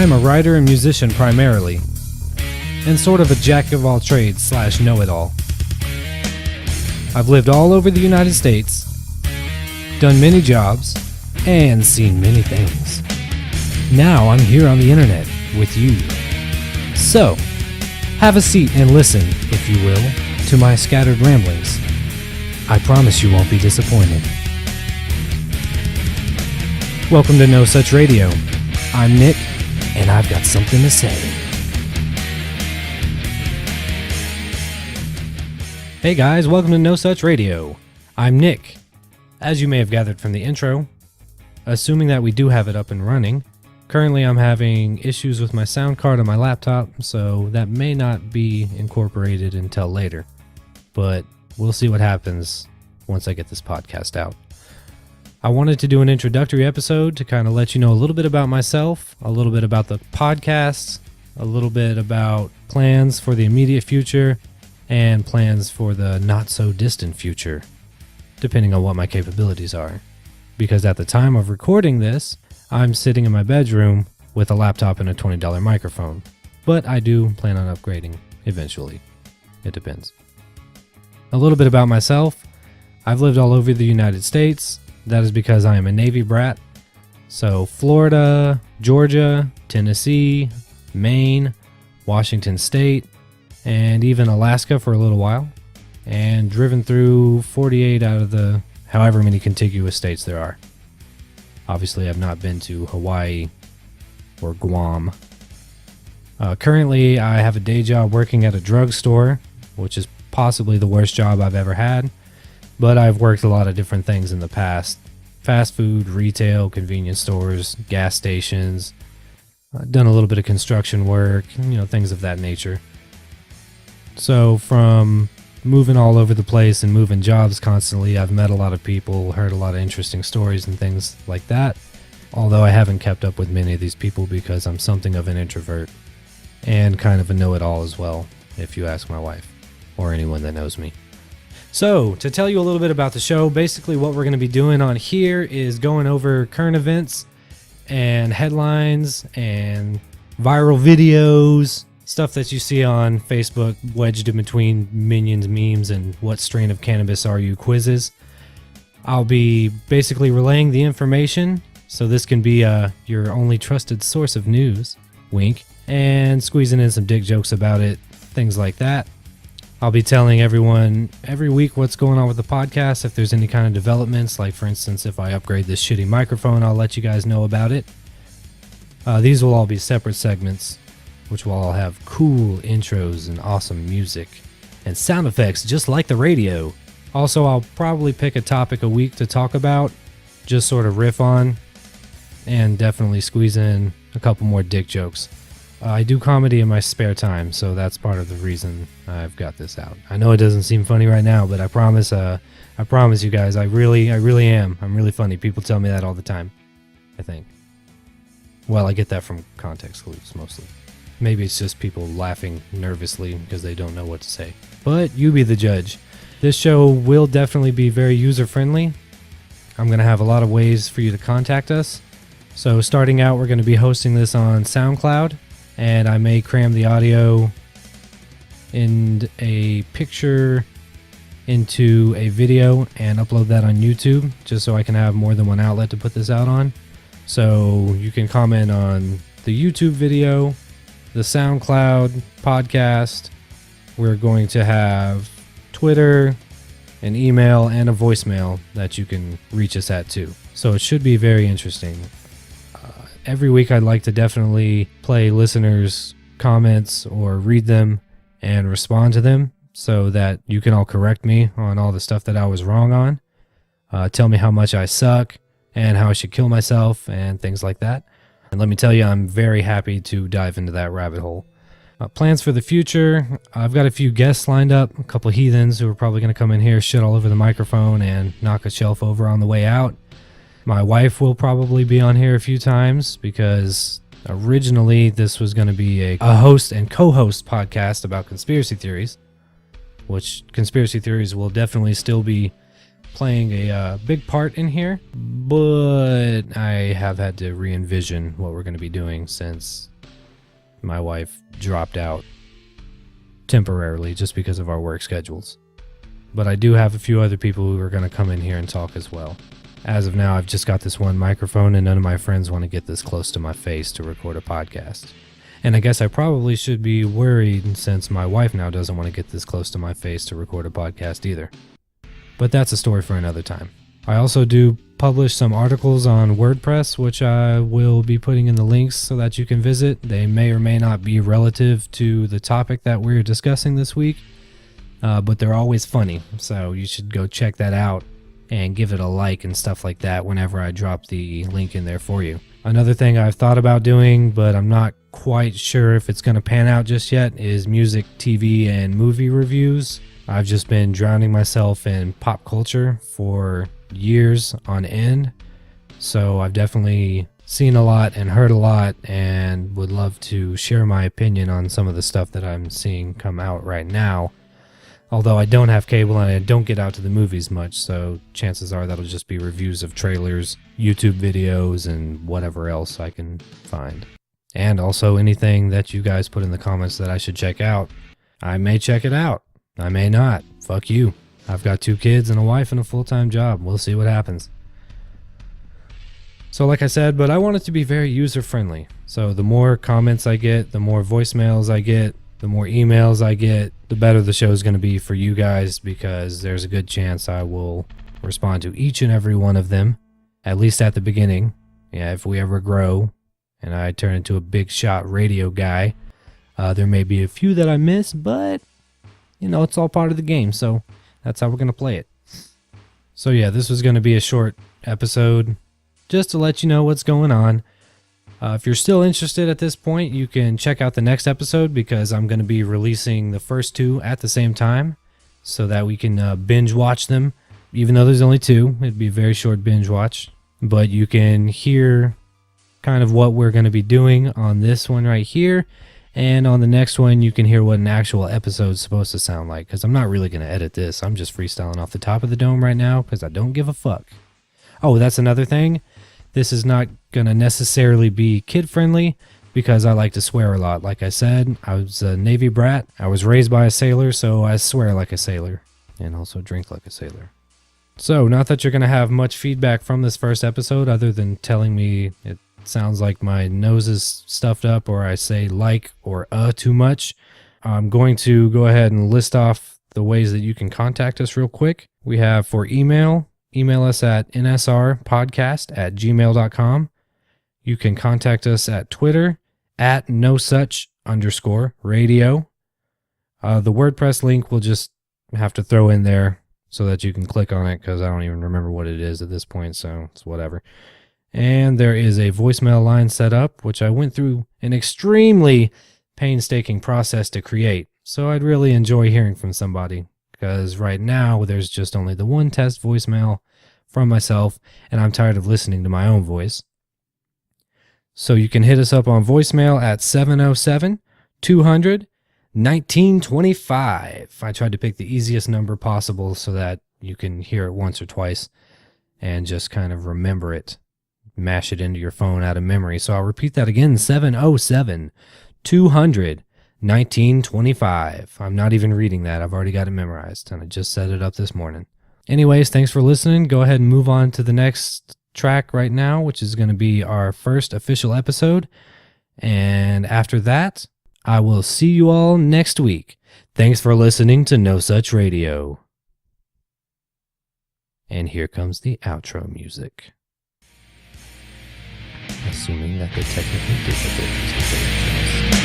I am a writer and musician primarily, and sort of a jack of all trades / know-it-all. I've lived all over the United States, done many jobs, and seen many things. Now I'm here on the internet with you. So, have a seat and listen, if you will, to my scattered ramblings. I promise you won't be disappointed. Welcome to No Such Radio. I'm Nick, and I've got something to say. Hey guys, welcome to No Such Radio. I'm Nick. As you may have gathered from the intro, assuming that we do have it up and running, currently I'm having issues with my sound card on my laptop, so that may not be incorporated until later. But we'll see what happens once I get this podcast out. I wanted to do an introductory episode to kind of let you know a little bit about myself, a little bit about the podcast, a little bit about plans for the immediate future, and plans for the not-so-distant future, depending on what my capabilities are. Because at the time of recording this, I'm sitting in my bedroom with a laptop and a $20 microphone. But I do plan on upgrading eventually. It depends. A little bit about myself. I've lived all over the United States. That is because I am a Navy brat. So Florida, Georgia, Tennessee, Maine, Washington State, and even Alaska for a little while. And driven through 48 out of the however many contiguous states there are. Obviously, I've not been to Hawaii or Guam. Currently, I have a day job working at a drugstore, which is possibly the worst job I've ever had. But I've worked a lot of different things in the past. Fast food, retail, convenience stores, gas stations. Done a little bit of construction work, things of that nature. So from moving all over the place and moving jobs constantly, I've met a lot of people, heard a lot of interesting stories and things like that. Although I haven't kept up with many of these people because I'm something of an introvert and kind of a know-it-all as well, if you ask my wife or anyone that knows me. So, to tell you a little bit about the show, basically what we're going to be doing on here is going over current events and headlines and viral videos, stuff that you see on Facebook wedged in between Minions memes and what strain of cannabis are you quizzes. I'll be basically relaying the information, so this can be your only trusted source of news, wink, and squeezing in some dick jokes about it, things like that. I'll be telling everyone every week what's going on with the podcast, if there's any kind of developments, like for instance, if I upgrade this shitty microphone, I'll let you guys know about it. These will all be separate segments, which will all have cool intros and awesome music and sound effects just like the radio. Also, I'll probably pick a topic a week to talk about, just sort of riff on, and definitely squeeze in a couple more dick jokes. I do comedy in my spare time, so that's part of the reason I've got this out. I know it doesn't seem funny right now, but I promise you guys, I really am. I'm really funny. People tell me that all the time, I think. Well, I get that from context clues, mostly. Maybe it's just people laughing nervously because they don't know what to say. But you be the judge. This show will definitely be very user-friendly. I'm going to have a lot of ways for you to contact us. So starting out, we're going to be hosting this on SoundCloud. And I may cram the audio and a picture into a video and upload that on YouTube, just so I can have more than one outlet to put this out on. So you can comment on the YouTube video, the SoundCloud podcast. We're going to have Twitter, an email, and a voicemail that you can reach us at too. So it should be very interesting. Every week I'd like to definitely play listeners' comments or read them and respond to them so that you can all correct me on all the stuff that I was wrong on. Tell me how much I suck and how I should kill myself and things like that. And let me tell you, I'm very happy to dive into that rabbit hole. Plans for the future. I've got a few guests lined up, a couple of heathens who are probably going to come in here, shit all over the microphone, and knock a shelf over on the way out. My wife will probably be on here a few times because originally this was going to be a host and co-host podcast about conspiracy theories, which conspiracy theories will definitely still be playing a big part in here, but I have had to re-envision what we're going to be doing since My wife dropped out temporarily just because of our work schedules. But I do have a few other people who are going to come in here and talk as well. As of now, I've just got this one microphone, and none of my friends want to get this close to my face to record a podcast. And I guess I probably should be worried since my wife now doesn't want to get this close to my face to record a podcast either. But that's a story for another time. I also do publish some articles on WordPress, which I will be putting in the links so that you can visit. They may or may not be relative to the topic that we're discussing this week, but they're always funny, so you should go check that out and give it a like and stuff like that whenever I drop the link in there for you. Another thing I've thought about doing, but I'm not quite sure if it's going to pan out just yet, is music, TV, and movie reviews. I've just been drowning myself in pop culture for years on end, so I've definitely seen a lot and heard a lot and would love to share my opinion on some of the stuff that I'm seeing come out right now. Although I don't have cable and I don't get out to the movies much, so chances are that'll just be reviews of trailers, YouTube videos, and whatever else I can find. And also anything that you guys put in the comments that I should check out. I may check it out. I may not. Fuck you. I've got 2 kids and a wife and a full-time job. We'll see what happens. So like I said, but I want it to be very user-friendly. So the more comments I get, the more voicemails I get, the more emails I get, the better the show is going to be for you guys, because there's a good chance I will respond to each and every one of them, at least at the beginning. Yeah, if we ever grow and I turn into a big shot radio guy, there may be a few that I miss, but you know, it's all part of the game, so that's how we're going to play it. So yeah, this was going to be a short episode just to let you know what's going on. If you're still interested at this point, you can check out the next episode, because I'm going to be releasing the first 2 at the same time so that we can binge watch them. Even though there's only 2, it'd be a very short binge watch. But you can hear kind of what we're going to be doing on this one right here. And on the next one, you can hear what an actual episode is supposed to sound like, because I'm not really going to edit this. I'm just freestyling off the top of the dome right now because I don't give a fuck. Oh, that's another thing. This is not going to necessarily be kid-friendly because I like to swear a lot. Like I said, I was a Navy brat. I was raised by a sailor, so I swear like a sailor and also drink like a sailor. So, not that you're going to have much feedback from this first episode other than telling me it sounds like my nose is stuffed up or I say like or too much. I'm going to go ahead and list off the ways that you can contact us real quick. We have for email us at nsrpodcast@gmail.com. You can contact us at Twitter at @nosuch_radio. The WordPress link we'll just have to throw in there so that you can click on it, because I don't even remember what it is at this point, so it's whatever. And there is a voicemail line set up, which I went through an extremely painstaking process to create. So I'd really enjoy hearing from somebody, because right now there's just only the one test voicemail from myself, and I'm tired of listening to my own voice. So you can hit us up on voicemail at 707-200-1925. I tried to pick the easiest number possible so that you can hear it once or twice and just kind of remember it. Mash it into your phone out of memory. So I'll repeat that again, 707-200-1925. I'm not even reading that. I've already got it memorized, and I just set it up this morning. Anyways, thanks for listening. Go ahead and move on to the next track right now, which is going to be our first official episode. And after that, I will see you all next week. Thanks for listening to No Such Radio. And here comes the outro music. Assuming that the technical difficulties